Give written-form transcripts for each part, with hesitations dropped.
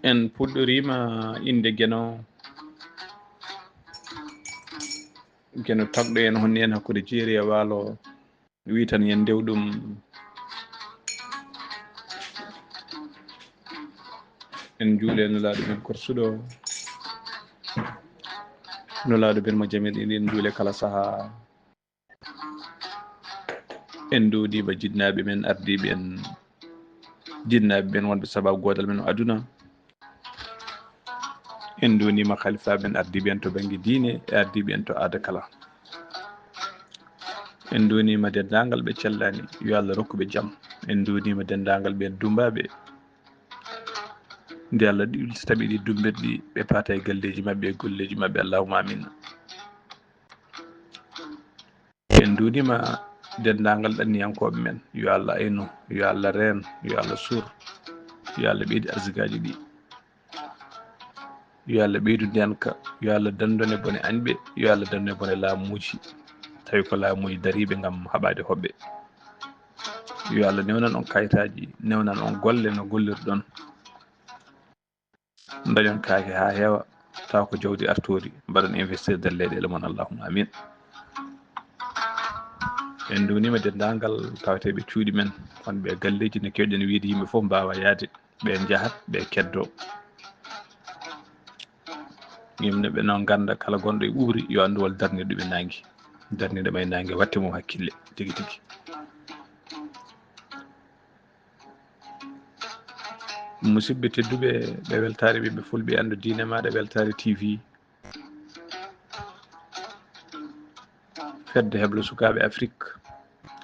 en puɗɗorima inde geno tagɗo en honni en hakkude jeeri e waalo wi tan yen ndew ɗum en juule nulaaɗo men korsuɗo nulaaɗo ben mo jami ɗin juule kala saha en duuɗiɓe jinnaɓe men ardiɓe en jinnaɓe men wonɓe sababu godal men o aduna en dunima khalifa ben ardiɓe en to banggue diine e ardiɓe en to aada kala en dunima dendagal ɓe cellani yo Allah rokkuɓe jaam en dunima dendagal ɓe dumbaɓe nde Allah taɓi ɗi dumbirɗi ɓe paata e galleji mabɓe e golleji mabɓe allahumma amin en dunima dendagal ɗanniyankoɓe men yo Allah aynu yo Allah reen yo Allah suur yo Allah ɓeydi arsagaji ɗi yo Allah ɓeydu ndenka yo Allah dandone bone anɓe yo Allah dandone bone laamuji tawi ko laamuji dariɓe gam haɓade hoɓɓe yo Allah newnan on kayitaji newnan on golle no gollirɗon dañon kaake ha heewa taw ko jawdi artori mbaɗon investir nder leyɗele mon allahumma amin en dunima dendagal tawateɓe cuuɗi men wonɓe galleji ne kewɗen wiide yimɓe foof mbawa yaade ɓe jahat ɓe keddo yimɓe ɓe noon ganda kala gonɗo e ɓuuri yo andu wol darnir ɗuɓe nangue darnide may nangue watte mum hakkille tigui tigui musidɓe tedduɓe ɓe weltare ɓiɓɓe fulɓe andu diine maɗa weltare TV fedde heblo sukaɓe Afrique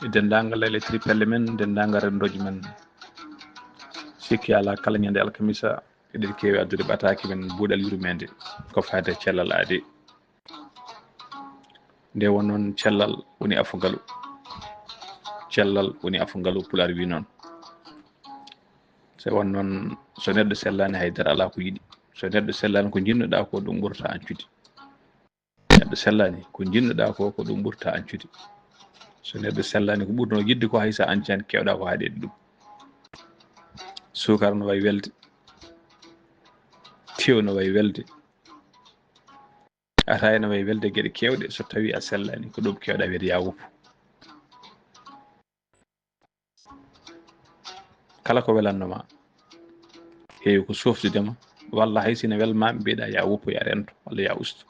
e dendagal layletri pelle men dendagal rendoji men sikki ala kala ñande alkamisa eɗen kewi addude ɓataki men buuɗal yurmede ko fate cellal aade nde won noon cellal woni afugalu cellal woni afugalu pular wi noon so won noon so neɗɗo sellani haydara ala ko yiɗi so neɗɗo sellani ko jinnoɗa ko ɗum ɓurta ancude neɗɗo sellani ko jinnoɗa ko ɗum ɓurta ancude so neɗɗo sellani ko ɓurno yidde ko haysa ancani kewɗa ko haɗede ɗum sukara no wayi welde tew no wayi welde ataya no wayi welde gueɗe kewɗe so tawi a sellani ko ɗum kewɗa wiide ya woppu kala ko welannoma heewi ko softudema walla hay sino welmama mbiɗa ya woppu ya rento walla ya usto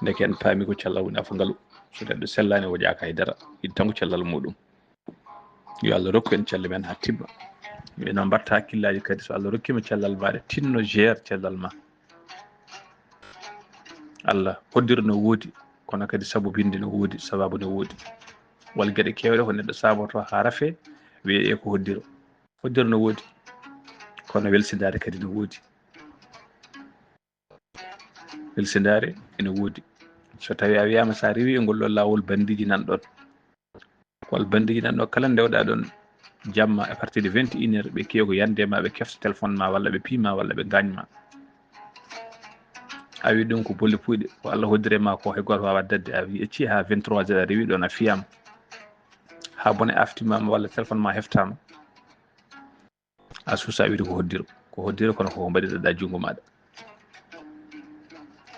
ndeke en paami ko cellal woni afugalu so neɗɗo sellani o jaaka haydara yiɗi tan ko cellal muɗum yo Allah rokku en celle men ha tibba eno mbatta hakkillaji kadi so Allah rokkima cellal maɗa tinno gère cellal ma Allah hoddira no woodi kono kadi sabu binde no woodi sababu no woodi wal gueɗe kewɗe ko neɗɗo saboto ha rafe wiye ko hoddira no woodi kono welsidare kadi no woodi welsidare ene woodi so tawi a wiyama sa rewi e ngol ɗon lawol bandiji nanɗon wal bandiji nanɗon kala ndewɗa ɗon jamma à partir de 21 heures ɓe kewi ko yande ma ɓe kefta téléphone ma walla ɓe piima walla ɓe gañma a wi ɗum ko bolle puyɗe ko Allah hoddire ma ko hay goto wawa dadde a wi ecci ha 23 heures a rewi ɗon a fiyama ha bone aftimama walla téléphone ma heftama a suusa wiide ko hoddiro kono koko mbaɗiɗoɗa jungo maɗa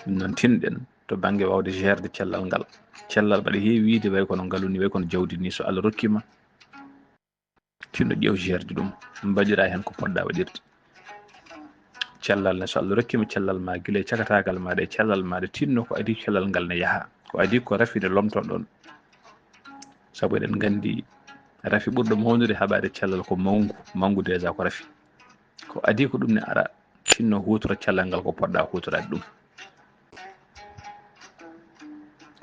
ɗum noon tinɗen to banggue wawde gerde cellal ngal cellal mbaɗa heewi wiide way kono ngalu ni way kono jawdi ni so Allah rokkima tinɗo ƴeew gerde ɗum mbaɗira hen ko poɗɗa waɗirde cellal ne so Allah rokkima cellal ma guila e cakatagal maɗa e cellal maɗa tinno ko adi cellal ngal ne yaaha ko adi ko rafide lomtoɗon saabu eɗen gandi rafi ɓurɗo mawnude haɓade cellal ko mangu déjà ko rafi ko adi ko ɗum ne ara tinno hutora cellal ngal ko poɗɗa hutorade ɗum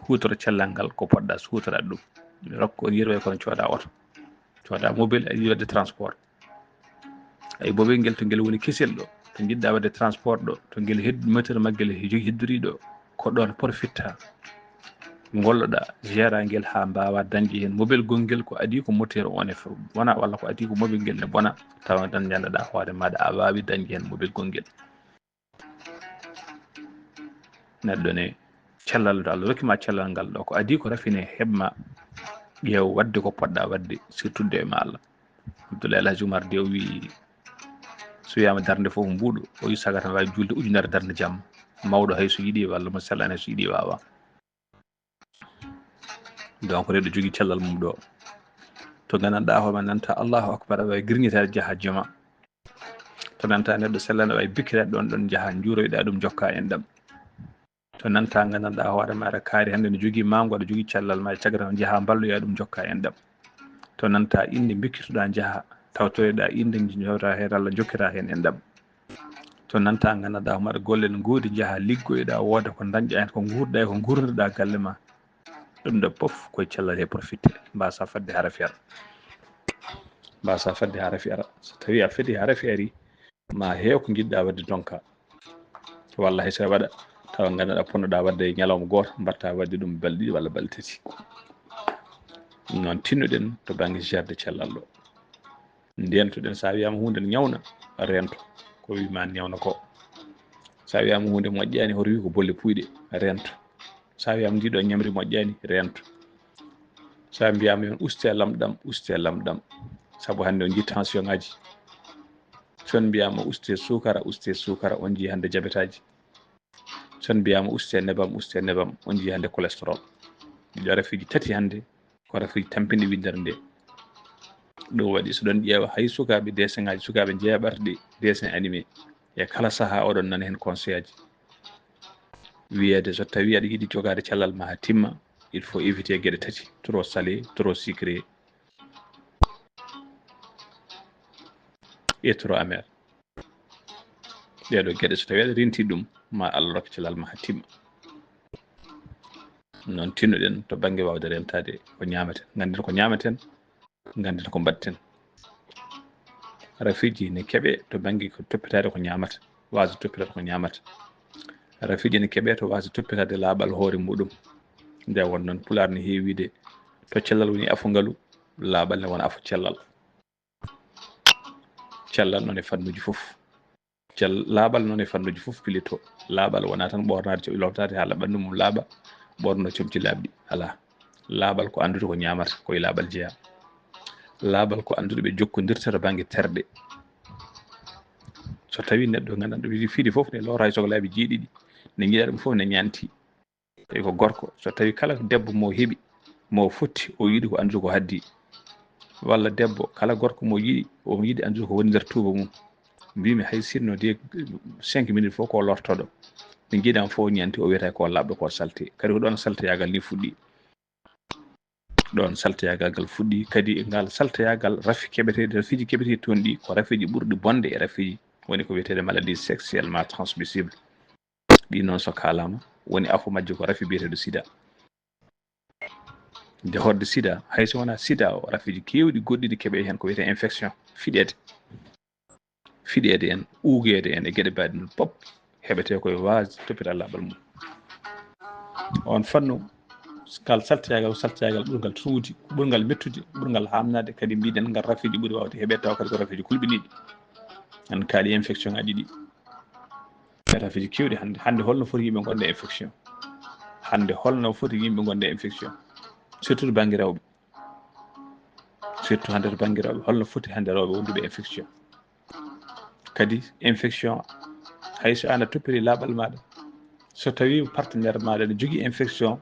hutora cellal ngal ko poɗɗa hutorade ɗum rokko on yirway kono cooda oto cooda mobile ayi wadde transport ay mobile ngel to ngel woni kesel ɗo to jiɗɗa wadde transport ɗo to ngel moteur maggel heddori ɗo ko ɗon profitta golloɗa gérant ngel ha mbawa dañde hen mobile gongel ko adi ko moteur on e wona walla ko adi ko mobile ngel ne bona tawa tan janɗaɗa hoore maɗa a wawi dañde hen mobile gongel neɗɗo ne cellal ɗo Allah rokkima cellal ngal ɗo ko adi ko rafine heɓma ƴeew wadde ko poɗɗa wadde surtout de ma Allah Abdoulaye El Hadji Oumar Dew wi so wiyama darde fof mbuuɗo o wi sagata wawi julde ujunere darde jamma mawɗo hay so yiiɗi walla mo sellani so yiiɗi wawa. donc reɗo jogui cellal mum ɗo to gandanɗa hoorema nanta allahu akbar aɗa wawi girñitade jaaha juma to nanta neɗɗo sellani wawi bikkirade ɗon jaaha juuroyɗa ɗum jokka en ɗam to nanta gandanɗa hoorema aɗa kaari hande ne jogui mango aɗa jogui cellal ma cagata on jaaha balloya ɗum jokka en ɗam to nanta inde bikkitoɗa jaaha tawtoreɗa inde jowta hen Allah jokkira hen en ɗam to nanta gandanɗa homaɗa golle ne guudi jaaha liggoyɗa wooda ko dañƴa hen ko gurɗa ko gurduɗa galle ma ɗum ɗo poof koye cellal he profité mbasa fadde hara fiyara mbasa fadde hara fiyara so tawi a fadi hara fiyari ma heew ko jiɗɗa wadde donka walla hay so waɗa tawa gandanɗa ponnoɗa wadde ñalawma goto mbatta wadde ɗum balɗe ɗiɗi walla balɗe tati noon tinnuɗen to banggue gerde cellal ɗo ndentoɗen sa wiyama hunde ne ñawna rento ko wima ñawna ko sa wiyama hunde moƴƴani hoto wi ko bolle puyɗe rento sa wiyama ndiɗo ñamri moƴƴani rento sa mbiyama yon uste lamɗam saabu hande on jii tension ngaji son mbiyama uste sukara on jii hande jabetaji son mbiyama uste nebam on jii hande cholestérol ɗiɗo rafiji tati hande ko rafiji tampinde windere nde ɗum waɗi so ɗon ƴeewa hay sukaɓe dessin ngaji sukaɓe jeeɓarɗe dessin animé e kala saaha oɗon nana hen conseil aji wiyede so tawi aɗa yiiɗi jogade cellal ma ha timma il faut éviter gueɗe tati trop salé trop sucré et trop amer ɗeɗo gueɗe so tawi aɗa renti ɗum ma Allah rokka cellal ma ha timma noon tinnuɗen to banggue wawde rentade ko ñamaten ganden ko ñamaten ganden ko mbatten rafiji ne keeɓe to banggue ko toppitade ko ñamata wasa toppitade ko ñamata rafiji ne keeɓe to wasa toppitade laaɓal hoore muɗum nde won noon pular ne heewi wiide to cellal woni afugalu laaɓal ne wona afu cellal cellal noon e fannuji fof laaɓal noon e fannuji fof pilito laaɓal wona tan ɓornade coɓi lobtade haala ɓandu mum laaɓa ɓorno comci laaɓɗi ala laaɓal ko andude ko ñamata koye laaɓal jeeya laaɓal ko andude ɓe jokkodirta to banggue terɗe so tawi neɗɗo gandanɗo wi fiide fof ne lora hay sohlaaɓe jeeɗiɗi ne jiiɗa ɗum fof ne ñanti tawi ko gorko so tawi kala debbo mo heeɓi mo fotti o yiiɗi ko andude ko haddi walla debbo kala gorko mo yiiɗi o yiiɗi andude ko woni nder tuuba mum mbimi hay sinno de 5 minutes fof ko lortoɗo ne jiiɗam fof ñanti o wiyata ko labɗo ko salte kadi ko ɗon saltoyagal ni fuɗɗi ɗon saltoyagal gal fuɗɗi kadi ngal saltoyagal rafi keɓeteɗi rafiji keɓeteɗi toon ɗi ko rafiji ɓurɗi bonde e rafiji woni ko wiyetede maladie sexuellement transmissible ɗi noon so kalama woni afu majje ko rafi biyeteɗo sida nde horde sida hayso wona sida o rafiji kewɗi goɗɗiɗi keeɓe hen ko wiyete infection fiɗede en uugede en e gueɗe mbaɗi noon pop heɓete koye wase toppita laaɓal mum on fannu kal saltoyagal ɓurgal tuuti ɓurgal mettude ɓurgal hamnade kadi mbiɗen ngal rafiji ɓuuri wawde heɓe taw kadi ko rafiji kulɓiniɗi en kaali infection ngaji ɗi rafiji kewɗi hande holno foti yimɓe gonde infection hande holno foti yimɓe gonde infection surtout to banggue rewɓe surtout hande to banggue rewɓe holno foti hande rewɓe wonduɓe infection kadi infection hayso an a toppiri laaɓal maɗa so tawi partenaire maɗa ne jogui infection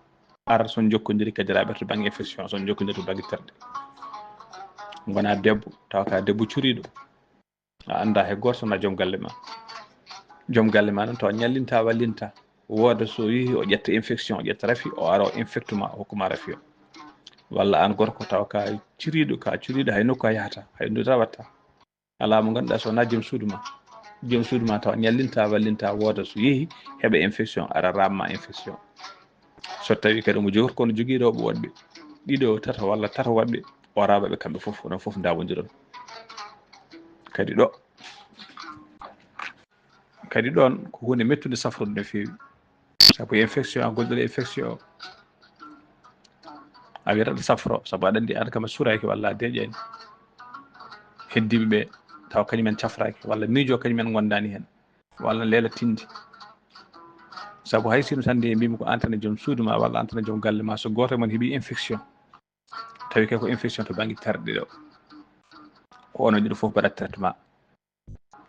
ara son jokkodiri kadi raɓe to banggue infection son jokkodiri to banggue terɗe gona debbo taw ka debbo curiɗo a anda hay goto sona joom galle ma noon tawa ñallinta wallinta wooda so yeehi o ƴetta infection o ƴetta rafi o ara o infecte ma o hokkuma rafi o walla an gorko taw ka curiɗo hay nokku a yahata hay ndu rawatta ala mo ganduɗa sowona joom suudu ma tawa ñallinta wallinta wooda so yeehi heeɓa infection ara ramma infection so tawi kadi omo jogori kono jogui rewɓe woɗɓe ɗiɗo tata walla tata woɗɓe o raɓaɓe kamɓe fof onon fof dawodiron kadi ɗon ko hunde mettude safrude no fewi saabu infection gonɗuɗo infection o a wiyata ɗo safro saabu aɗa andi an kam a suuraki walla a deeƴani heddiɓeɓe taw kañumen cafraki walla miijo kañumen gondani hen walla leela tinde saabu hay sino tan nde mbimi ko an tan e joom suudu ma walla an tan e joom galle ma so goto mon heeɓi infection tawi kay ko infection to banggue terɗe ɗo ko onon ɗiɗo fof mbaɗat traitement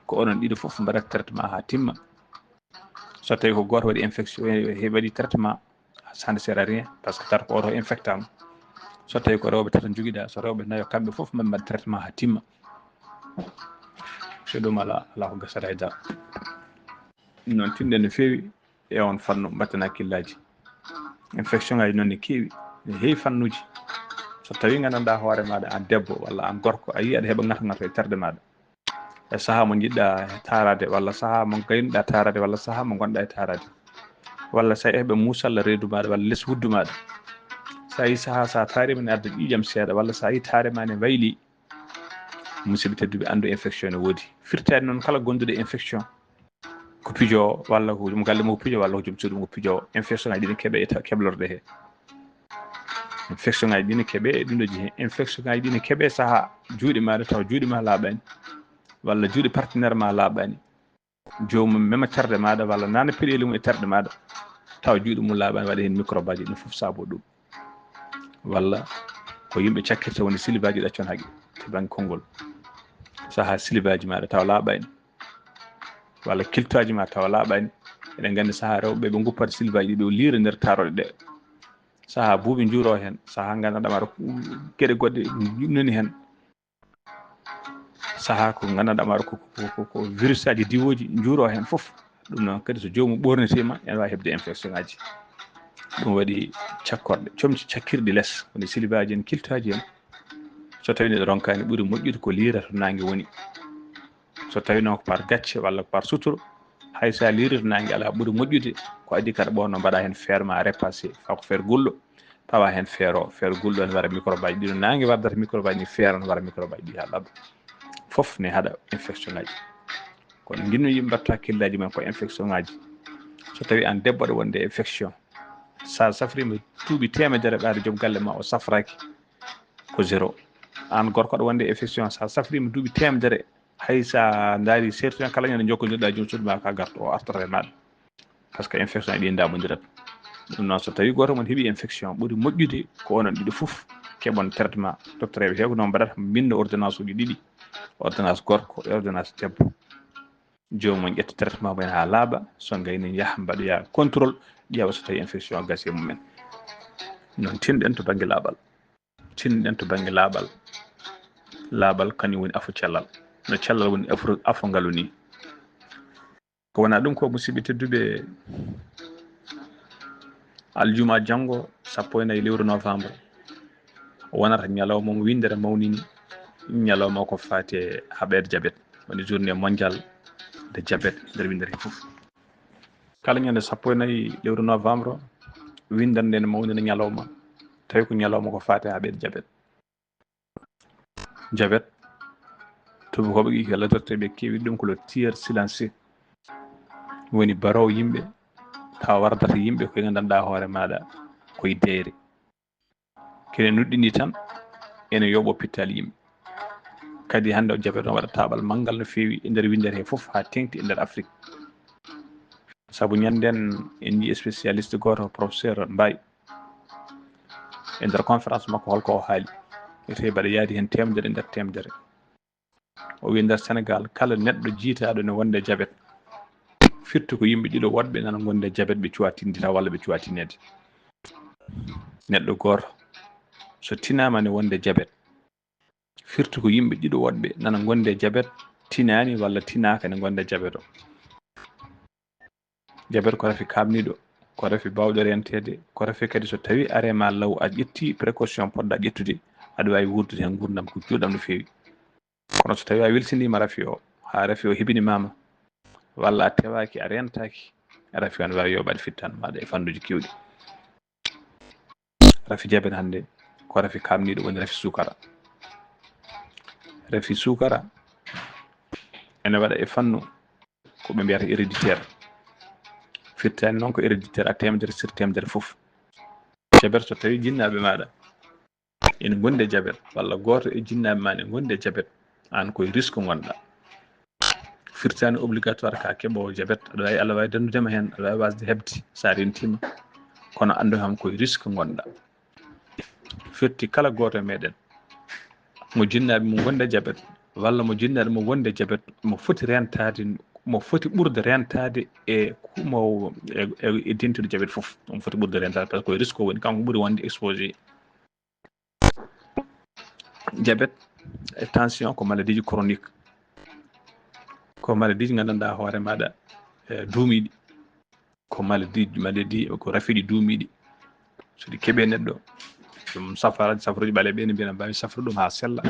ko onon ɗiɗo fof mbaɗat traitement ha timma so tawi ko goto waɗi infection waɗi traitement ça ne sert à rien par ce que tata ko oto infectama so tawi ko rewɓe tata joguiɗa so rewɓe nayo kamɓe fof mbaɗ mbaɗ traitement ha timma so ɗum ala ko gasata e dal noon tinɗen no feewi e on fannu mbatten hakkillaji infection ngaji noon ne keewi ne heewi fannuji so tawi gandanɗa hoore maɗa an debbo walla an gorko a yi aɗa heeɓa ngata e terde maɗa e saaha mo jiɗɗa tarade walla saaha mo gaynuɗa tarade walla saaha mo gonɗa e tarade walla sa heɓe musalla reedu maɗa walla less wuddu maɗa sa yi saaha sa taarima ne adda ƴiƴam seeɗa walla sa yi taarima ne wayli musidɓe tedduɓe andu infection ne woodi firtade noon kala gonduɗo infection ko pijowo walla ko joom galle mo ko pijowo walla ko joom suudu mo ko pijowo infection ngaji ɗi keeɓe e keblorde he infection ngaji ɗi ne keeɓe e ɗinɗoji he infection ngaji ɗi ne keeɓe saaha juuɗe maɗa taw juuɗe ma laaɓani walla juuɗe partenaire ma laaɓani jomum mema terde maɗa walla nana peɗeli mum e terde maɗa taw juuɗe mum laaɓani waɗa hen microbe aji ɗum fof saabo ɗum walla ko yimɓe cakkirta woni silibaji ɗaccon haaqi to banggue konngol saaha silibaji maɗa taw laaɓani walla kiltoji ma taw laaɓani eɗen gandi saaha rewɓe ɓe guppata silibaji ɗi ɓe liira nder taroɗe ɗe saaha buuɓe juuro hen saaha gandanɗa maɗa gueɗe goɗɗe nani hen saaha ko gandanɗa maɗa ko virus aji diwoji juuro hen foof ɗum noon kadi so jomum ɓornitima ene wawi hebde infection ngaji ɗum waɗi cakkorɗe comci cakkirɗi less woni silibaji en kiltaji en so tawi neɗɗo ronkani ɓuuri moƴƴude ko liirata nangue woni so tawi noon ko par gacce walla ko par suturo hay sa liirata nangue ala ɓuuri moƴƴude ko adi kada ɓonno mbaɗa hen feere ma repassé fa ko feere gulɗo pawa hen feere gulɗo ne wara microbe aji ɗi no nangue wardata microbe aji ɗi feere ne wara microbe aji ɗi ha ɗaɓa fof ne haɗa infection ngaji kono jinno yimɓe mbatta hakkillaji men ko infection ngaji so tawi an debbo ɗo wonde infection sa safrima duuɓi temedere ɓaade joom galle ma o safraki ko zéro an gorko ɗo wonde infection sa safrima duuɓi temedere hay sa daari sertu kala ñande jokkodirɗa joom suudu ma ka garta o artata e maɗa par ce que infection ɗi damodirat ɗum noon so tawi goto mon heeɓi infection ɓuuri moƴƴude ko onon ɗiɗo fof keɓon traitement docteur eɓe heew noon mbaɗata binda ordonnance uji ɗiɗi ordonnance gorko e ordonnance debbo jomum ƴetta traitement mumen ha laaɓa so gayni jaaha mbaɗoya contrôle ƴeewa so tawi infection gasi e mumen noon tinɗen to banggue laaɓal tinɗen to banggue laaɓal kañum woni afu cellal no cellal woni afu ngalu ni ko wona ɗum ko musidɓe tedduɓe aljuma janggo 14 lewru novembre wonata ñalawma mo windere mawnini ñalawma ko fate haɓede diabète woni journée mondial de diabète nder windere fof kala ñande 14 lewru novembre windere nde ne mawnina ñalawma tawi ko ñalawma ko fate haɓede diabète tubakoɓe ƴi ko ladorteɓe kewi ɗum ko le tiers silencieux woni barowo yimɓe tawa wardata yimɓe koye gandanɗa hoore maɗa koye deere kene nuɗɗini tan ene yooɓo hôpital yimɓe kadi hande o diabète o waɗa taɓal manggal no fewi e nder windere he foof ha tengti e nder Afrique saabu ñanden en yi spécialiste goto professeur Mbaye e nder conférence makko holko o haali ete mbaɗa yaadi hen temedere e nder temedere o wi nder Sénégal kala neɗɗo jiitaɗo ne wonde diabète firti ko yimɓe ɗiɗo woɗɓe nana gonde diabète ɓe cuwatindira walla ɓe cuwatinede neɗɗo goto so tinama ne wonde diabète firti ko yimɓe ɗiɗo woɗɓe nana gonde diabète tinani walla tinaka ne gonde diabète o diabète ko rafi kamniɗo ko rafi bawɗo rentede ko rafi kadi so tawi arema law a ƴetti précaution poɗɗa ƴettude aɗa wawi wurdude hen gurdam ko juuɗam no fewi kono so tawi a welsinima rafi o ha rafi o heɓinimama walla a tewaki a rentaki rafi o ne wawi yoɓade fittan maɗa e fannuji kewɗi rafi diabète hande ko rafi kamniɗo woni rafi sukara ene waɗa e fannu koɓe mbiyata héréditaire firtani noon ko héréditaire a temedere sur temedere foof diabète so tawi jinnaɓe maɗa ene gonde diabète walla goto e jinnaɓe ma ne gonde diabète an koye risque gonɗa firtani obligatoire ka keɓowo diabète aɗa wawi Allah wawi dandudema hen aɗa wawi wasde hebde sa rentima kono andu ham koye risque gonɗa firti kala goto e meɗen mo jinnaɓe mo gonde diabète walla mo jinnaɗo mo wonde jabet mo foti rentade mo foti ɓurde rentade e kumo e dentude jabet fof mo foti ɓurde rentade par ce que risque o woni kanko ɓuri wonde exposé jabet e tension ko maladie ji chronique ko maladie ji gandanɗa hoore maɗa duumiɗi ko maladie ko rafiɗi duumiɗi so ɗi keeɓe neɗɗo ɗum safaruji ɓaleɓe ne mbiyana mbawi safrude ɗum ha sella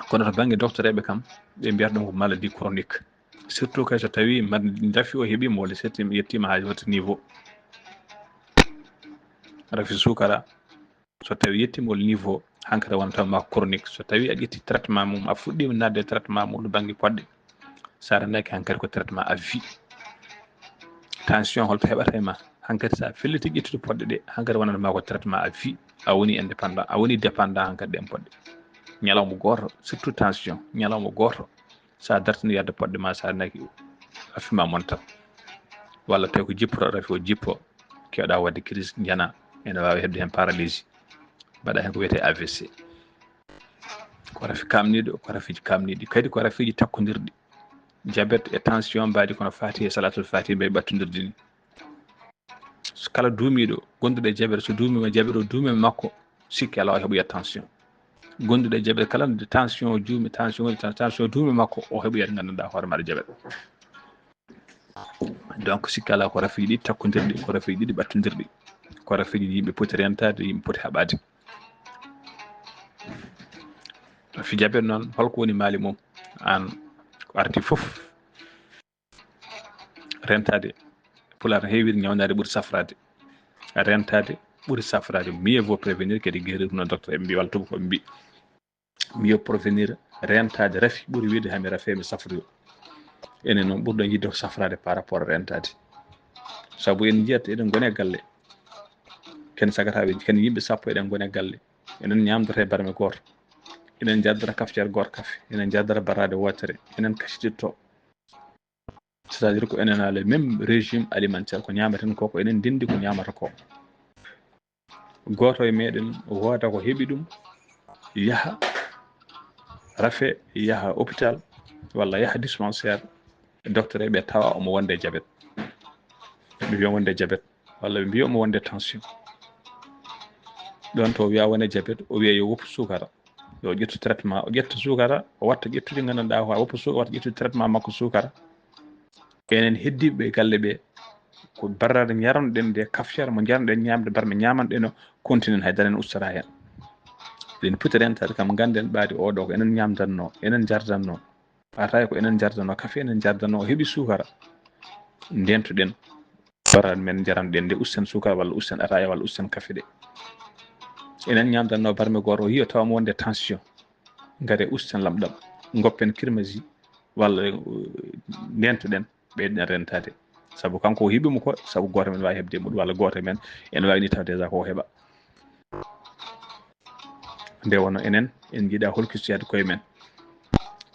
kono to banggue docteur eɓe kam ɓe mbiyata ɗum ko maladie chronique surtout kay so tawi rafi o heeɓima walla yettima ha watta niveau rafi sukara so tawi yettima wol niveau hankkadi wonata ma chronique so tawi a ƴetti traitement mum a fuɗɗima nadde traitement mum no banggue podde sa renaki hankkadi ko traitement à vie tension holto heɓata e ma hankkadi sa felliti ƴettude podɗe ɗe hankkadi wonata ma ko traitement à vie a woni indépendant a woni dépendant hankkadi ɗen podɗe ñalawma goto surtout tension ñalawma goto sa dartini yadde podɗe ma sa renaki rafima montat walla tawi ko jippoto rafi o jippo kewɗa wadde crise jana ene wawi hebde hen paralysie mbaɗa hen ko wiyete AVC ko rafi kamniɗo ko rafiji kamniɗi kadi ko rafiji takkodirɗi diabète et tension mbaɗi kono fati e salatul fati mbaɗi ɓattodirde ni kala duumiɗo gonduɗo e diabète so duumima diabète o duumima makko sikki ala o heɓoyat tension gonduɗo e diabète kala nde tension o juumi tension duumi makko o heɓoyat gandanɗa hoore maɗa diabète donc sikki ala ko rafiji ɗiɗi takkodirɗi ko rafiji ɗiɗi ɓattodirɗi ko rafiji yimɓe poti rentade yimɓe poti haɓade rafi diabète noon holko woni maali mum an ko arti fof rentade pular heewiri ñawnade ɓuri safrade rentade ɓuri safrade mieux vaut prévenir kadi guérir no docteur eɓe mbi walla tubakoɓe mbi mieux prévenir rentade rafi ɓuri wiide hami rafe mi safroyo enen noon ɓurɗo yidde ko safrade par rapport rentade saabu en jiyat eɗen gone galle ken sagataɓe ken yimɓe sappo eɗen gone galle enen ñamdata e barme goto enen jaddata kaftere goto kafe enen jaddata barade wotere enen kacititto c'est à dire ko enen ala même régime alimentaire ko ñamaten ko ko enen dendi ko ñamata ko goto e meɗen woda ko heeɓi ɗum yaha rafe yaha hôpital walla yaha dispensaire docteur eɓe tawa omo wonde diabète ɓe wiya wonde diabète walla ɓe mbiya omo wonde tension ɗon to o wiya wone diabète o wiya yo woppu sukara yo ƴettu traitement o ƴetta sukara o watta ƴettude gandanɗa ho woppu sukara watta ƴettude traitement makko sukara enen heddiɓe galle ɓe ko barrade jaranoɗen nde kaftere mo jarnoɗen ñamde barme ñamanɗeno continue haydara en ustata hen ɗen poti rentade kam ganden ɓaade oɗo ko enen ñamdanno enen jardanno ɓatawi ko enen jardanno kafe enen jardanno o heeɓi sukara ndentuɗen barrade men jaranoɗen nde usten sukara walla usten ataya walla usten kafe ɗe enen ñamdanno barme goto o yiya tawamo wonde tension gare usten lamɗam goppen kirmasi walla ndentuɗen ɓeyden rentade saabu kanko o heeɓimo ko saabu goto men wawi hebde muɗum walla goto men ene wawi ni taw déjà ko heeɓa nde wonno enen en jiiɗa holkistoyade koye men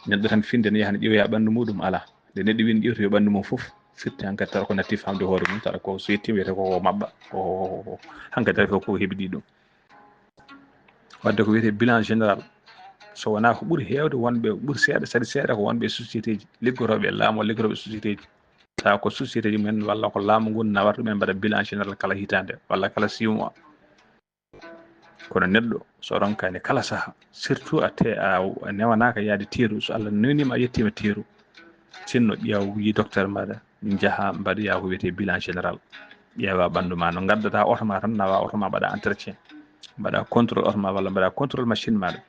neɗɗo tan finde ne yaha ne ƴeewoya ɓandu muɗum ala nde neɗɗo wini ƴewtoyo ɓandu mum foof firti hankkadi tawa ko natti famde hoore mum tawa ko so yettima wiyete koko mabɓa o hankkadi tawi ko heɓidi ɗum wadde ko wiyete bilan général so wona ko ɓuuri hewde wonɓe ɓuuri seeɗa saaɗi seeɗa ko wonɓe société ji liggoroɓe laamu liggoroɓe société ji tawa ko société ji men walla ko laamu ngu nawata ɗumen mbaɗa bilan général kala hitande walla kala 6 mois kono neɗɗo so ronkani kala saaha surtout a newanaka yaade teeru so Allah newniima a yettima teeru sinno ƴeew wi docteur maɗa jaaha mbaɗoya ko wiyete bilan général ƴeewa ɓandu ma no gaddata oto ma tan nawa oto ma mbaɗa entretien mbaɗa contrôle oto ma walla mbaɗa contrôle machine maɗa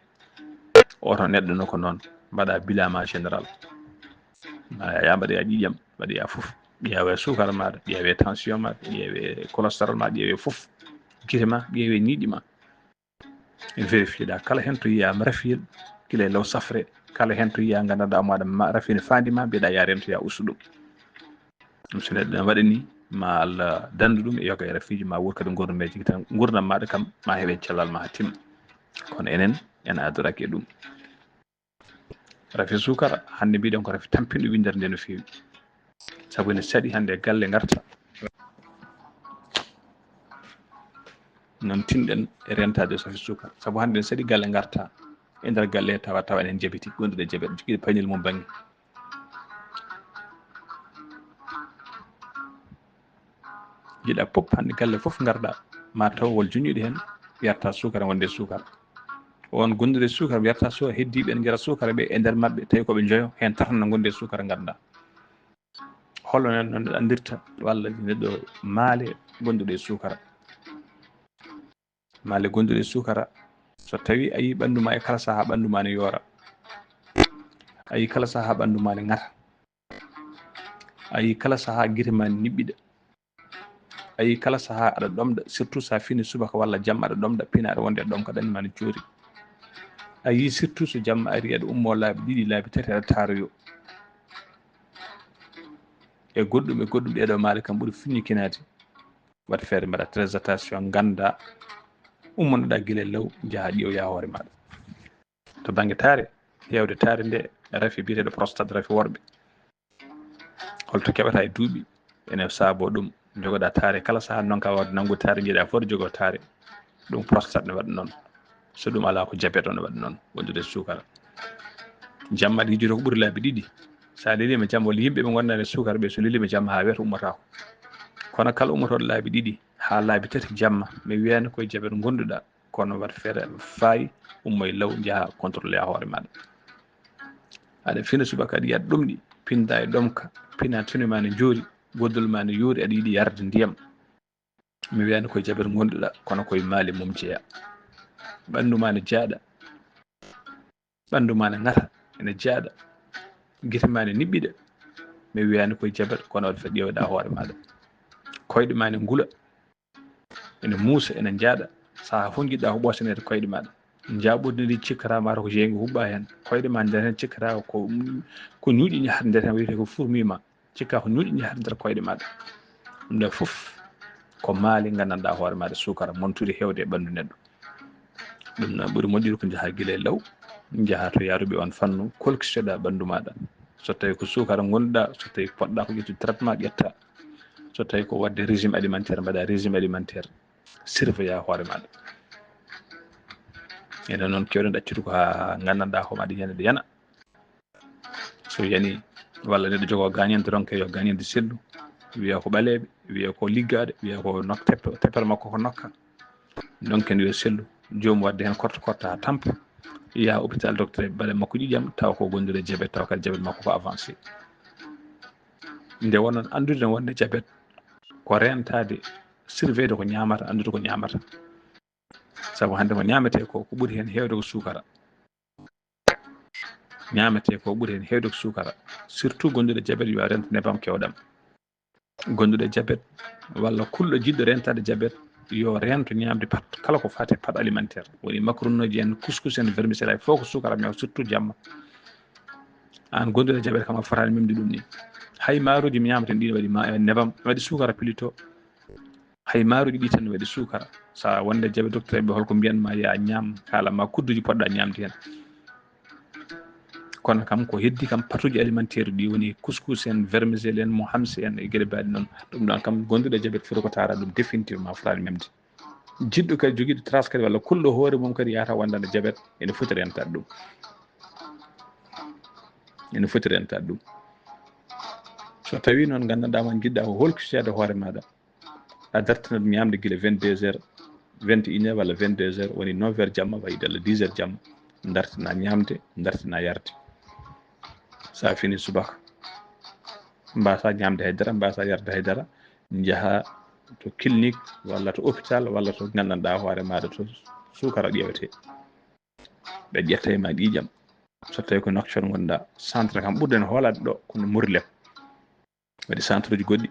oto neɗɗo no ko noon mbaɗa bilan ma général ya mbaɗoya ƴiƴam mbaɗoya foof ƴeewe sukara maɗa ƴeewe tension maɗa ƴeewe cholestérol maɗa ƴeewe foof guite ma ƴeewe ñiiƴi ma vérifié ɗa kala hen to yiyama rafiyel kila law safre kala hen to yiya gandanɗa maɗa rafine fandima mbiyeɗa ya rentoya ustu ɗum ɗum so neɗɗo ne waɗani ma Allah dandu ɗum e yoga e rafiji ma woodi kadi gurdumeji jigui tan gurdam maɗa kam ma heeɓe cellal ma ha timma kono enen en adoraki e ɗum rafi sukara hande mbiɗen ko rafi tampinɗo windere nde no fewi saabu ene saɗi hande galle garta non tinɗen e rentade rafi sukara saabu hande ne saɗi galle garta e nder galle tawa enen jabiti gonduɗe jabet jogiiɗe pañil mum bangi jiɗa pop hande galle fof garɗa ma taw wol joñuɗi hen yarta sukara wonde sukara on gondude sukara yarta sukara heddiɓe en jara sukara ɓe e nder mabɓe tawi koɓe joyo hen tarna gonde sukara ganduɗa holno neɗɗo andirta walla neɗɗo maale gonduɗe sukara maale gonduɗe sukara so tawi a yi ɓandu ma e kala saaha ɓandu ma ne yoora a yi kala saaha ɓandu ma ne ngata a yi kala saaha guite ma ne niɓɓiɗa a yi kala saaha aɗa ɗomɗa surtout sa fini subaka walla jamma aɗa ɗomɗa pina aɗa wonde ɗom ko ɗanima ne joori a yi surtout so jamma ari aɗa ummo laabi ɗiɗi laabi tati aɗa taaroyo e goɗɗum ɗeɗo maale kam ɓuuri finnikinade wat feere mbaɗa très attention ganda ummonoɗa guila law jaaha ƴeewoya hoore maɗa to banggue taare hewde taare nde rafi biyeteɗo prostate rafi worɓe holto keɓata e duuɓi ene saabo ɗum jogoɗa taare kala saaha noon ka wawde nanngude taare jiiɗa fof jogo taare ɗum prostate ne waɗa noon so ɗum ala ko diabète o ne waɗa noon wondude sukara jamma ɗi hijjude ko ɓuuri laabi ɗiɗi sa lelima jamma walla yimɓe ɓe gondani sukara ɓe so lelima jamma ha wiyata ummotako kono kala ummotoɗo laabi ɗiɗi ha laabi tati jamma mi wiyani koye diabète gonduɗa kono wat feere faayi ummoye law jaaha contrôlé a hoore maɗa aɗa fina subaka aɗa yiyat ɗum ɗi pinda e ɗomka pina tuni ma ne joori goddol ma ne yoori aɗa yiiɗi yarde ndiyam mi wiyani koye diabète gonduɗa kono koye maali mum jeeya ɓandu ma ne jaaɗa ɓandu ma ne ngata ene jaaɗa guite ma ne niɓɓiɗa mi wiyani koye diabète kono waɗi fat ƴeeweɗa hoore maɗa koyɗe ma ne ngula ene muusa ene jaaɗa saha fof jiɗɗa ko ɓosanede koyɗe maɗa jaɓurde ndi cikkata mata ko jeeygu huɓɓa hen koyɗe ma nder hen cikkata ko ñuuƴi ñahata nder hen wiyete ko fourmima cikka ko ñuuƴi ñahata nder koyɗe maɗa ɗum ɗo fof ko maali gandanɗa hoore maɗa sukara montude hewde e ɓandu neɗɗo ɗum noon ɓuuri moƴƴude ko jaaha guila e law jaaha to yaruɓe on fannu kolkisoɗa ɓandu maɗa so tawi ko sukara gonduɗa so tawi poɗɗa ko ƴettude traitement ƴetta so tawi ko wadde régime alimentaire mbaɗa régime alimentaire surveilla hoore maɗa ene noon kewɗen ɗaccude ko ha gandanɗa ko maɗa yana ɗe yana so yani walla neɗɗo jogo gagnande ronke yo gagnande sellu wiya ko ɓaleɓe wiya ko liggade wiya ko teppere makko ko nokka donc en wiya sellu jomum wadde hen korta korta ha tampa yaha hôpital docteur bale makko ƴiƴam taw ko gondude diabète taw kadi diabète makko ko avancé nde wonon andude wonde diabète ko rentade surveillde ko ñamata andude ko ñamata saabu hande ko ñamete ko ɓuuri hen hewde ko sukara ñamete ko ɓuuri hen hewde ko sukara surtout gonduɗe diabète yo rento nebam kewɗam gonduɗe diabète walla kulɗo jiɗɗo rentade diabète yo rento ñamde pat kala ko fate pat alimentaire woni macaronuji en couscous en vermicelle fof ko sukara mew surtout jamma an gonduɗe diabète kam a fotani memde ɗum ni hay maaroji mi ñamata ɗi waɗi nebam waɗi sukara plutôt hay maaroji ɗi tan waɗi sukara sa wonde diabète docteur ɓe holko mbiyanma ya ñam kalama kudduji poɗɗa ñamde hen kono kam ko heddi kam patuji alimentaire ɗi woni couscous en vermicelle en mo hamsi en e gueɗe mbaɗi noon ɗum ɗon kam gonduɗe diabète foti ko tara ɗum définitivement fotani memde jiɗɗo kadi joguiɗo trace kadi walla kulɗo hoore mum kadi yahata wondande diabète ene foti rentade ɗum ene foti rentade ɗum so tawi noon gandanɗa man jiɗɗa ko holkisede hoore maɗa a dartina ɗum ñamde guila 22 heures 21 heures walla 22 heures woni 9 heures jamma wayde allah 10 heures jamma dartina ñamde dartina yarde sa fini subaka mbasa ñamde haydara mbasa yarde haydara jaaha to clinique walla to hôpital walla to gandanɗa hoore maɗa to sukara ƴewete ɓe ƴetta ma ƴiƴam so tawi ko nocturne gonɗa centre kam ɓurɗen hoolade ɗo kono Mourlem waɗi centre uji goɗɗi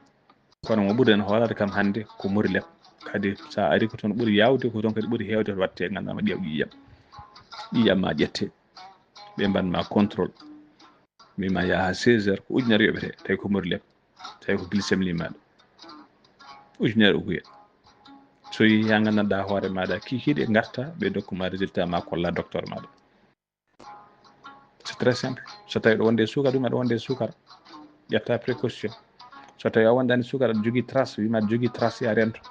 kono mo ɓurɗen hoolade kam hande ko Mourlem kadi sa ari ko toon ɓuuri yawde ko toon kadi ɓuuri hewde to watte gandanɗa ƴeew ƴiƴam ma ƴette ɓe mbanma contrôle mima yaha 16 heures ko ujunere yoɓete tawi ko Mourlem tawi ko glycémie maɗa ujunere uguya so yi ha gandanɗa hoore maɗa kikiɗe garta ɓe dokkuma résultat ma kolla docteur maɗa c'est très simple so tawi ɗo wonde sukara ɗum aɗa wonde sukara ƴetta précaution so tawi a wondani sukara aɗa jogui trace wima aɗa jogui trace ya rento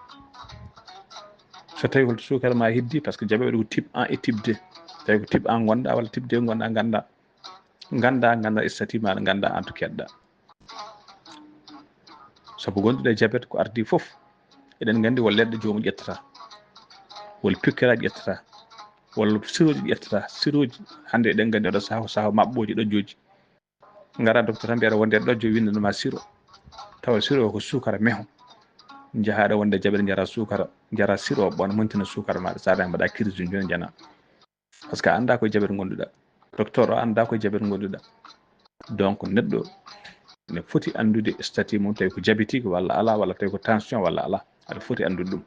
so tawi holto sukara ma heddi par ce que diabète ko type 1 et type 2 tawi ko type 1 gonɗa walla type 2 gonɗa ganda statut maɗa ganda an to kedɗa sabu gonduɗe diabète ko ardi foof eɗen gandi wol leɗɗe jomum ƴettata wol pikkiraji ƴettata walla siroji ƴettata siroji hande eɗen gandi oɗo saaha ko saaha mabɓoji ɗojjoji gara docteur tan mbiyata wonde ɗojjo windanoma siro tawa siro o ko sukara meho jaahaɗo wonde diabète jara sukara jara siro o ɓona montina sukara maɗa sa mbaɗa crise joni jana par ce que a anda koye diabète gonduɗa docteur o anda koye diabète gonduɗa donc neɗɗo ne foti andude statut mum tawi ko diabétique walla ala walla tawi ko tension walla ala aɗa foti andude ɗum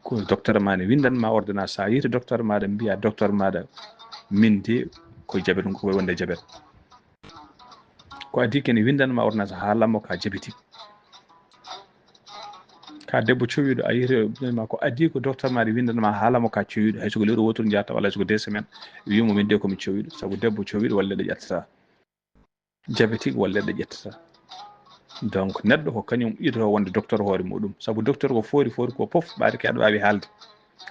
ko docteur ma ne windanma ordonnance sa yiito docteur maɗa mbiya docteur maɗa min de koye diabète koye wonde diabète ko adi kene windanma ordonnance haalanmo ka diabétique ka debbo cowiɗo a yiito ko adi ko docteur maɗa windanma haalamo ka cowiɗo hayso ko lewru wotoru jata walla hayso ko 2 semaines wimo min de komi cowiɗo saabu debbo cowiɗo walla leɗɗe ƴettata diabétique walla leɗɗe ƴettata donc neɗɗo ko kañum idoto wonde docteur hoore muɗum saabu docteur ko foori ko foof ɓaade ke aɗa wawi haalde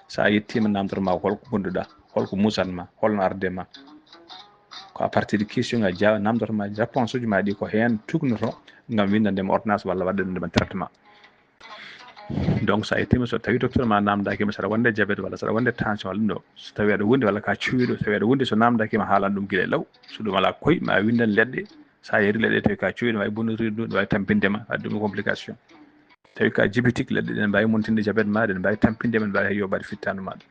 sa yettima namdotoma holko gonduɗa holko musanma holno arde ma ko à partir de question ngaji jawa namdotoma réponse uji ma ɗi ko hen tugnoto gam windandema ordonnance walla waɗandema traitement donc sa yettima so tawi docteur ma namdakima saɗa wonde diabète walla saɗa wonde tension walla ɗum ɗo so tawi aɗa wondi walla ka cuwiɗo tawi aɗa wondi so namdakima haalan ɗum guila law so ɗum ala koye ma windan leɗɗe sa yeri leɗɗe tawi ka cuwiɗo wawi bonnotirde ɗum ne wawi tampindema wadde ɗum complication tawi ka diabétique leɗɗe ɗen mbawi montinde diabète maɗa ne mbawi tampindema ne mbawi hay yo mbaɗe fittanu maɗa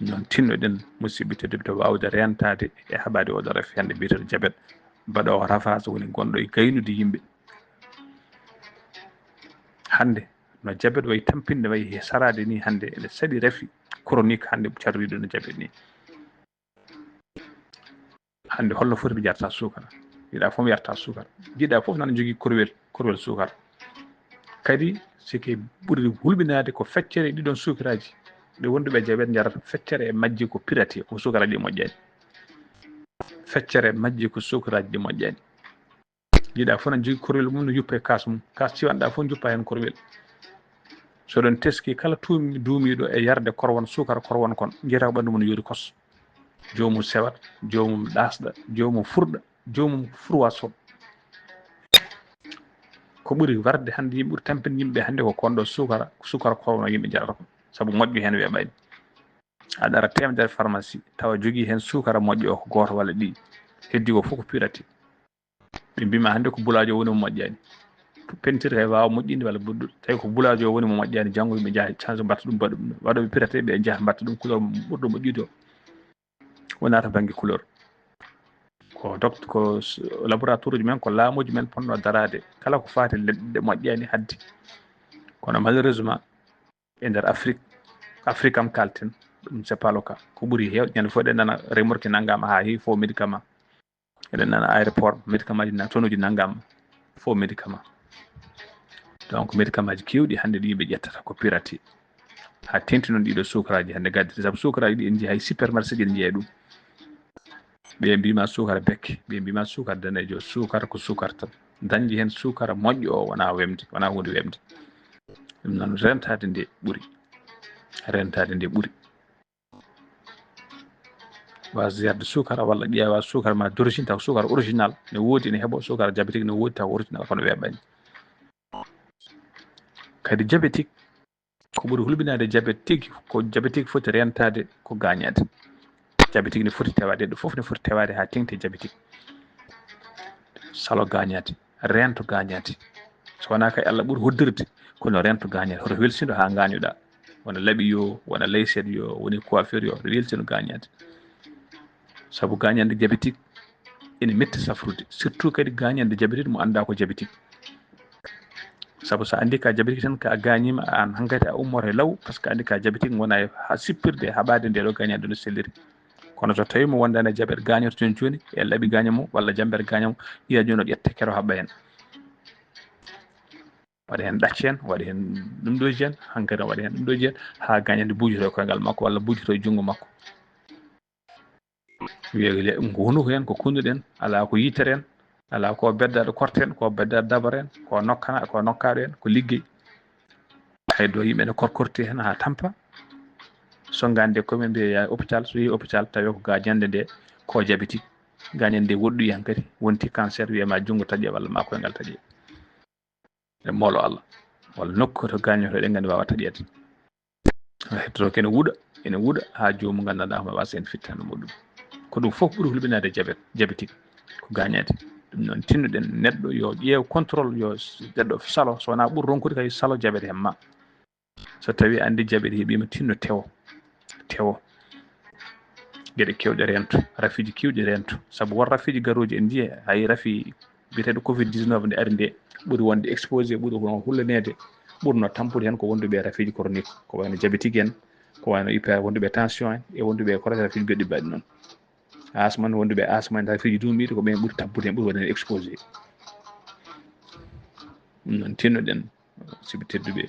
non tinnoɗen musidɓe tedduɓe to wawde rentade e haɓade oɗo ref hande biyeteɗo diabète mbaɗowo rafage woni gonɗo e gaynude yimɓe hande no diabète wayi tampinde wayi sarade ni hande ene saɗi rafi chronique hande carriɗo no diabète ni hande holno foti mi jarta sukara yiɗa fof mi yarta sukara jiɗa fof nana jogui korwel sukara kadi siki ɓuri hulɓinade ko feccere ɗiɗon sukaraji ɗe wonduɓe diabète jarata feccere e majji ko pirati ko sukaraji ɗi moƴƴani feccere e majji ko sukaraji ɗi moƴƴani jiɗa fof nana jogui korwel mum no yuppa e kas mum kas ciwanɗa fof juppa hen korwel soɗon teski kala duumiɗo e yarde korwon sukara korwon kon jeyata ko ɓandu mum no yoori kos jomum sewat jomum ɗasɗa jomum furɗa jomum furwa sob ko ɓuri warde hande yimɓe ɓuri tampinde yimɓe hande ko konɗo sukara korwon yimɓe jarata ko saabu moƴƴo hen weeɓani aɗa ara temedere pharmacie tawa jogui hen sukara moƴƴo o ko goto walla ɗiɗi heddi ko fof ko pirati ɓe mbima hande ko bulajo woni mo moƴƴani pentiri kay wawa moƴƴinde walla budduɗo tawi ko bulajo o woni mo moƴƴani janggo yimɓe jaaha change mbatta ɗum mbaɗa ɗum waɗoɓe pirate ɓe jaaha mbatta ɗum couleur ɓurɗo moƴƴude o wonata banggue couleur ko laboratoire uji men ko laamuji men ponno darade kala ko fati leɗɗe moƴƴani hadde kono malheureusement e nder afrique kam kalten ɗum c'est pas le cas ko ɓuuri hewde ñande fof eɗen nana remorque naggama ha heewi faux médicament eɗen nana aéroport médicament ji tonnuji naggama faux médicament donc médicament ji kewɗi hande ɗi yimɓe ƴettata ko pirati ha tenti noon ɗiɗo sukaraji hande gaddete saabu sukaraji ɗi en jeeyi hay supermarché ji en jeeya ɗum ɓe mbima sukara bekke ɓe mbima sukara danejo sukara ko sukara tan dañji hen sukara moƴƴo o wona wemde wona hunde wemde ɗum noon rentade nde ɓuuri wasde sukara walla ƴeewa sukara ma d'origine taw sukara original ne woodi ne heeɓo sukara diabétique ne woodi taw original kono weeɓani kadi diabétique ko ɓuri hulɓinade diabétique ko diabétique foti rentade ko gañade diabétique ne foti tewade ɗo foof ne foti tewade ha tengti diabétique salo gañade rento gañade so wona kay Allah ɓuuri hoddirde kono rento gañade hoto welsido ha gañoɗa wona laaɓi yo wona leyset yo woni coiffure yo hoto welsino gañade saabu gañande diabétique ene metti safrude surtout kadi gañande diabétique mo anda ko diabétique saabu so andi ka diabétique tan ka gañima an hankkadi a ummoto e law par ce que andi ka diabétique gona ha sippirde haɓade nde ɗo gañade no selliri kono so tawi mo wondani e diabète gañoto joni e laaɓi gañamo walla jambere gañamo yiya joni o ƴetta kero haɓɓa hen waɗa hen ɗacce en waɗa hen ɗum ɗoji en hankkadi waɗa hen ɗum ɗoji en ha gañande buujito e koyngal makko walla buujito e junggo makko wiye ko hunuko hen ko kunnuɗen ala ko yitere en ala ko beddaɗo korten ko beddaɗo dabare en ko nokkaɗo en ko liggey haydo yimɓe ne korkorti hen ha tampa so gande ko men mbiya ya hôpital so yi hôpital tawi ko ga jande nde ko diabétique gañen nde woɗɗoyi han kadi wonti cancer wiyema junngo taƴe walla ma koyngal taƴe e moolo Allah walla nokku to gañoto ɗen gandi wawa taƴede hetto kene wuuɗa ha jomum gandanɗa hono wasa en fittande muɗum ko ɗum fof ɓuuri hulɓinade diabétique ko gañede ɗum noon tinnuɗen neɗɗo yo ƴeew contrôle yo neɗɗo salo so wona ɓuuri ronkude kay salo diabète hen ma so tawi andi diabète heeɓima tinno tewo gueɗe kewɗe rento rafiji kewɗi rento saabu won rafiji garoji en jiiya hay rafi biteɗo covid 19 nde ari nde ɓuuri wonde exposé ɓuuri won hullanede ɓurno tampude hen ko wonduɓe rafiji chronique ko wayno diabétique en ko wayno hyper wonduɓe tension en e wonduɓe korata rafiji goɗɗi mbaɗi noon asma en wonduɓe asma en rafiji duumiɗi ko ɓen ɓuuri tampude hen ɓuuri waɗen exposé ɗum noon tinnoɗen sibi tedduɓe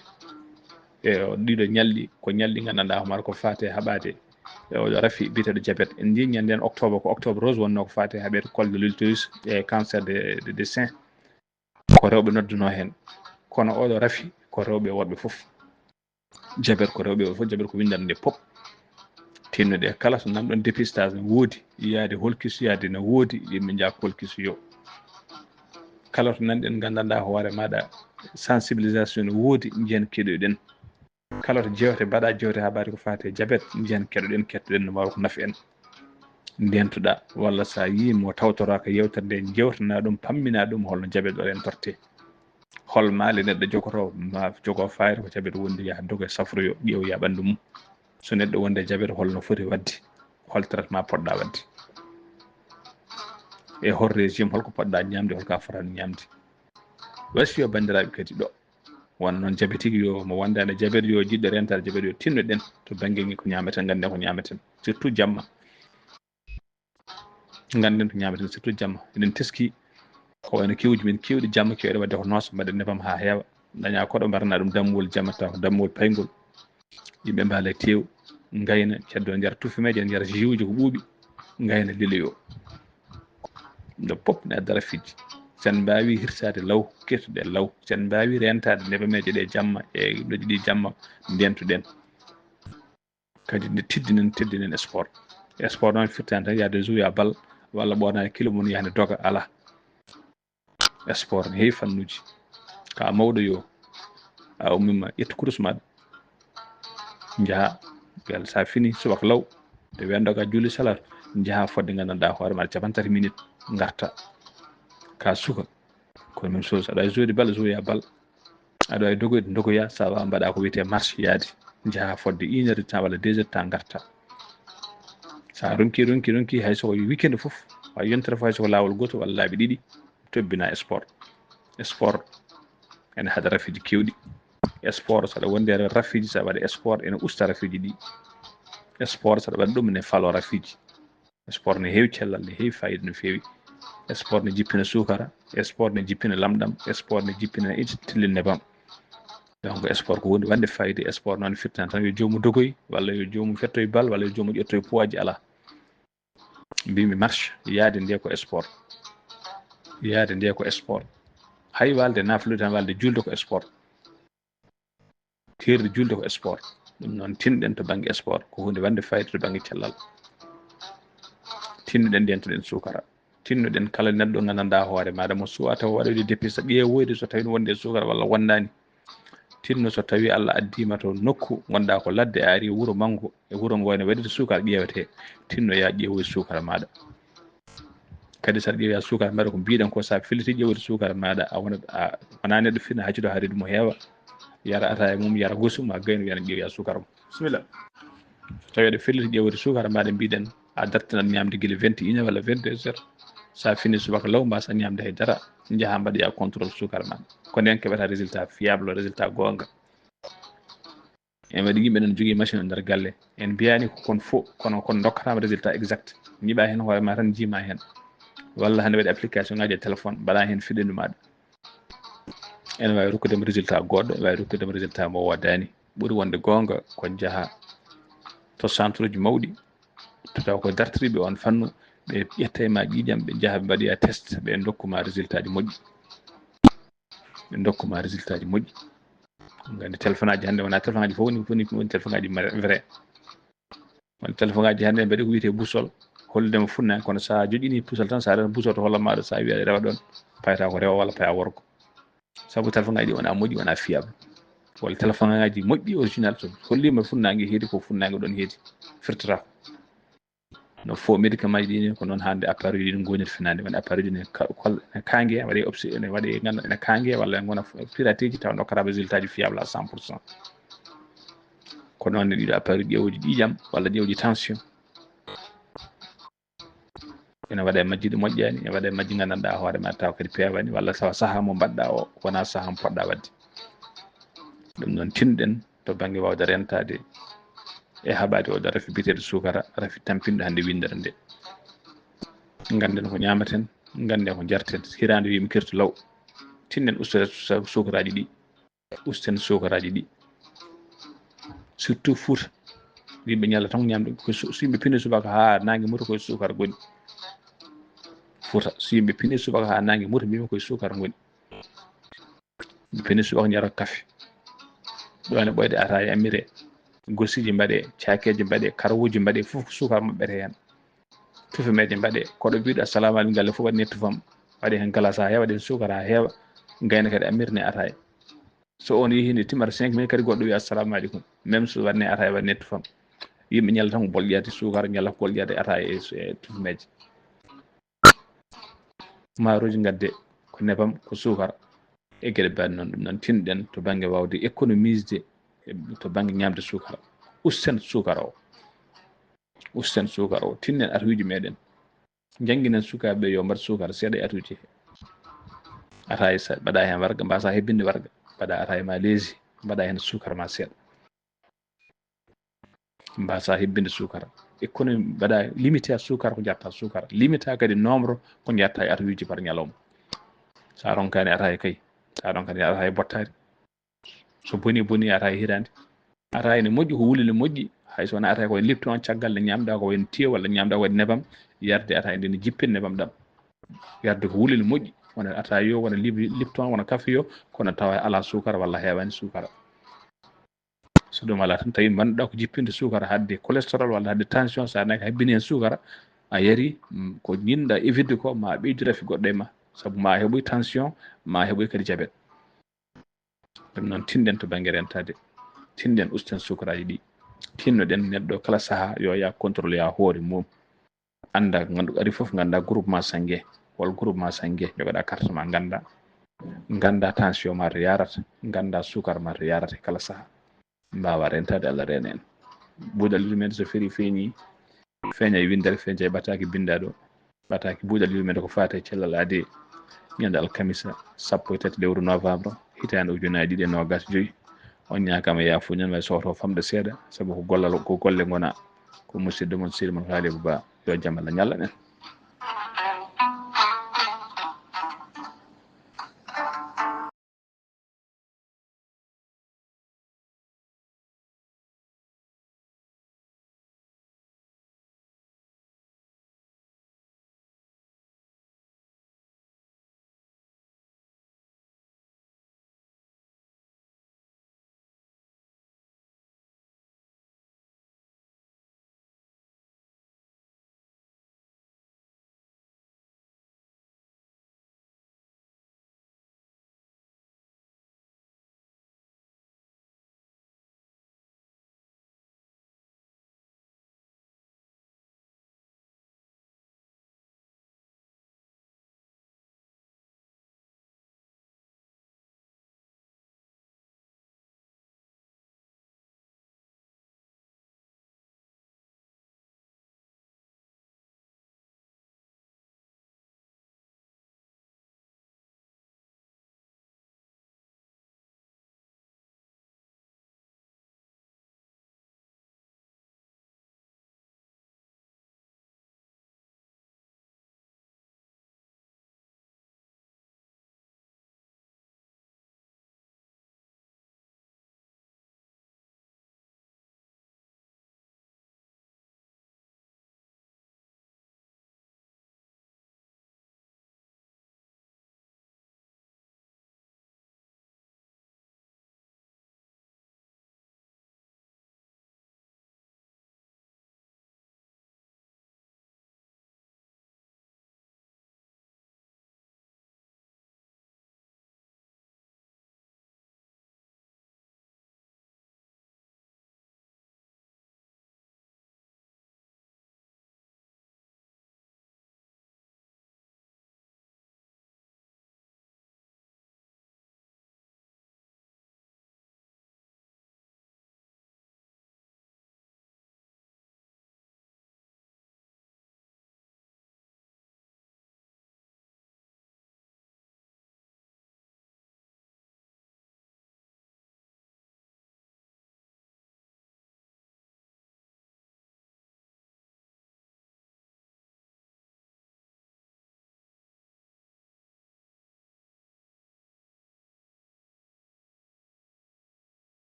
e ɗiɗo ñalɗi ko ñalɗi gandanɗa homata ko fate haɓade oɗo rafi biteɗo diabète en jii ñanden octobre ko octobre rose wonno ko fate haɓede col de l'utérus e cancer de sein ko rewɓe nodduno hen kono oɗo rafi ko rewɓe worɓe foof diabète ko rewɓe worɓe foof diabète ko windande nde pop tinnuɗe kala so namɗon dépistage ne woodi yiyade holkisu yade ne woodi yimɓe jaa holkisu yo kala to nanɗen gandanɗa hoore maɗa sensibilisation ne woodi jihen keɗoɗen kala to jewte mbaɗa jewte haɓade ko fate diabète jihen kettoɗen no mbawa ko nafi en ndentuɗa walla sa yimo tawtoraka yewtere nde jewtana ɗum pammina ɗum holno diabète o rentorte hol maali neɗɗo jogoto ma jogo fayida ko diabète wondi yaha doga safroyo ƴeewoya ɓandu mum so neɗɗo wonde diabète holno foti wadde hol traitement poɗɗa wadde e hol régime holko poɗɗa ñamde holka fotani ñamde wasi yo bandiraɓe kadi ɗo won noon diabétique yo mo wondani diabète yo jiɗɗo rentade diabète yo tinnoɗen to banggue ko ñameten ganden ko ñameten surtout jamma ganden to ñameten surtout jamma eɗen teski ko wayno kewji men kewɗi jamma kewɗe wadde ko noosa mbaɗen nebam ha heewa daña koɗo mbarana ɗum dammuwol jamma taw ko dammuwol paygol yimɓe mbaala tew gayna ceddo nder tufumeje nder jus ji ko ɓuuɓi gayna liloyo ɗo pop ne adda rafiji sen mbawi hirsade law kettuɗe law sen mbawi rentade nebameje ɗe jamma e ɗoji ɗi jamma ndentuɗen kadi nde teddinen sport noon firtani tan yaade jouer bal walla ɓornade kilo mum yahde doga ala sport ne heewi fannuji ka mawɗo yo a ummima ƴettu kurus maɗa jaaha yalla sa fini subaka law te wendoga julli salat jaaha fodde gandanɗa hoore maɗa capantati minute garta ka suka ko même chose aɗa jouer bal jouer bal aɗa wawi dogoyde dogoya sa wawa mbaɗa ko wiyete marche yaade jaaha fodde 1 heure de temps walla 2 heures de temps garta sa ronki hay soko weekend foof wa yontere fo hay soko lawol goto walla laabi ɗiɗi tobbina sport ene haɗa rafiji kewɗi sport saɗa wonde rafiji saɗa waɗa sport ene usta rafiji ɗi sport saɗa waɗa ɗum ne falo rafiji sport ne heewi cellal ne heewi fayida no feewi sport ne jippina sukara sport ne jippina lamɗam sport ne jippina tillel nebam donc sport ko woni wande fayida sport noon firtan tan yo jomum dogoy walla yo jomum fettoye bal walla yo jomum ƴettoye poids ji ala mbimi marche yaade nde ko sport hay walde naflude tan walde julde ko sport tirde julde ko sport ɗum noon tinɗen to banggue sport ko hunde wande fayida to banggue cellal tinnuɗen ndentuɗen sukara tinnuɗen kala neɗɗo gandanɗa hoore maɗa mo suwa taw waɗoyde dépiste ƴeewoyde so tawi wonde sukara walla wondani tinno so tawi Allah addima to nokku gonɗa ko ladde a ari wuuro manggo e wuuro ngo ne waɗide sukara ƴeewete tinno ya ƴeewoy sukara maɗa kadi saɗa ƴeewoya sukara maɗa ko mbiɗen ko sa filiti ƴeewde sukara maɗa a wona neɗɗo fina haccude ha reedu mo heewa yara ata e mum yara gosum ma gayno wiyana ƴeewoya sukara mo bisimilla so tawi aɗa felliti ƴeewde sukara maɗa mbiɗen a dartinat ñamde guila 21 walla 22 heures sa fini subaka law mbasa ñamde haydara jaaha mbaɗoya contrôle sukara maɗa ko nden keɓata résultat fiable résultat gonga en waɗi yimɓe non jogui machine o nder galle en mbiyani kon fo kono dokkatama résultat exact jiiɓa hen hoore ma tan jiima hen walla hande waɗi application ngaji e téléphone mbaɗa hen fiɗendu maɗa ene wawi rokkudema résultat goɗɗo ene wawi rokkudema résultat mo wodani ɓuuri wonde gonga ko jaaha to centre uji mawɗi to taw ko dartiriɓe on fannu ɓe ƴetta e ma ƴiƴam ɓe jaaha ɓe mbaɗoya test ɓe dokkuma résultat ji moƴƴi gandi téléphone aji hande wona téléphone aji fof woni téléphone aji vrai wal téléphone ngaji hande mbaɗi ko wiyete busol holludema funna kono sa joƴini busol tan sa rewa busol to holla maɗa sa wiya rewa ɗon payata ko rewa walla paya worko sabu téléphone ngaji wona moƴƴi wona fiable wala téléphone ngaji moƴƴi original to hollima funnangue heedi ko funnangue ɗon heedi firtata no fo médicament ji ɗini ko noon hande appareil ɗi goniri finande woni appareil ɗi ne kangue waɗe ne waɗe ganduɗa ne kangue walla gona pirateji taw dokkata résultat ji fiable à 100%. ko noon ɗiɗo appareil ƴeewuji ƴiƴam walla ƴeewuji tension ene waɗa e majji ɗi moƴƴani ene waɗa e majji gandanɗa hoore ma taw kadi pewani walla tawa saaha mo mbaɗɗa o wona saaha mo poɗɗa wadde ɗum noon tinɗen to banggue wawde rentade e haɓade oɗo rafi biteɗo sukara rafi tampinɗo hande windere nde ganden ko ñamaten ganden ko jarten hirande wimi kirto law tinnen usta sukaraji ɗi usten sukaraji ɗi surtout Fouta yimɓe ñalla tan ko ñamde ko so yimɓe pini subaka ha nangue muta koye sukara goni Fouta so yimɓe pini subaka ha nangue muta mbima koye sukara goni yimɓe pini subaka jara kafe ɗo ene ɓoyde ataye amire gossiji mbaɗe cakeji mbaɗe karawuji mbaɗe fof ko sukara maɓɓete hen tufumeje mbaɗe koɗo mbiɗo assalamu aleykum galle fof waɗi tufam waɗi hen glace ha heewa waɗi hen sukara ha heewa gayna kadi amirne ataye so on yeehi nde timmata 5 minutes kadi goɗɗo wiya assalamu aleykum même so waɗne ataye waɗne tufam yimɓe ñalla tan ko bolƴade sukara ñalla ko bolƴade ataye e tufumeje maaroji gadde ko nebam ko sukara e gueɗe mbaɗe noon ɗum noon tinɗen to banggue wawde économisde to banggue ñamde sukara usten sukara o usten sukara o tinnen atuji meɗen jangguinen sukaɓeɓe yo mbaɗ sukara seeɗa e atuji he ataye sa mbaɗa hen warga mbasa hebbinde warga mbaɗa ataye ma leesi mbaɗa hen sukara ma seeɗa mbasa hebbinde sukara économie mbaɗa limité a sukara ko jatta sukara limité kadi nombre ko jatta e atuji par ñalawma sa ronkani ataye kay sa ronkani ataye bottari so boni ataye hirande ataye ne moƴƴi ko wulile moƴƴi hayso wona ataye koye lipton caggal nde ñamɗa ko wayno tiyo walla ñamɗa ko waɗi nebam yarde ataye nde ne jippin nebam ɗam yarde ko wulile moƴƴi wona ataye yo wona lipton wona café yo kono tawa ala sukara walla hewani sukara so ɗum ala tan tawi banduɗa ko jippinde sukara hadde cholestérol walla hadde tension sa naki hebbini hen sukara a yari ko jinɗa évide ko ma ɓeydu rafi goɗɗo e ma saabu ma heɓoy tension ma heɓoy kadi diabète ɗum noon tinɗen to banggue rentade tinɗen usten sukaraji ɗi tinnoɗen neɗɗo kala saaha yo ya contrôle ya hoore mum anda ganduɗa ari foof ganda groupement sanguin wol groupement sanguin jogoɗa carte ma ganda tension ma to yarata ganda sukara ma to yarata kala saaha mbawa rentade Allah rena en buuɗal yumede so feeri feeña e windere feeña e ɓataki bindaɗo ɓataki buuɗal yumede ko fate cellal aade ñande alkamisa 13 lewru novembre hitande ujunaje 2025 on ñakama yafuñan way soto famde seeɗa saabu ko gollal ko golle gona ko musidɗo mon sirmon Halibou Ba yo jaam Allah ñalla en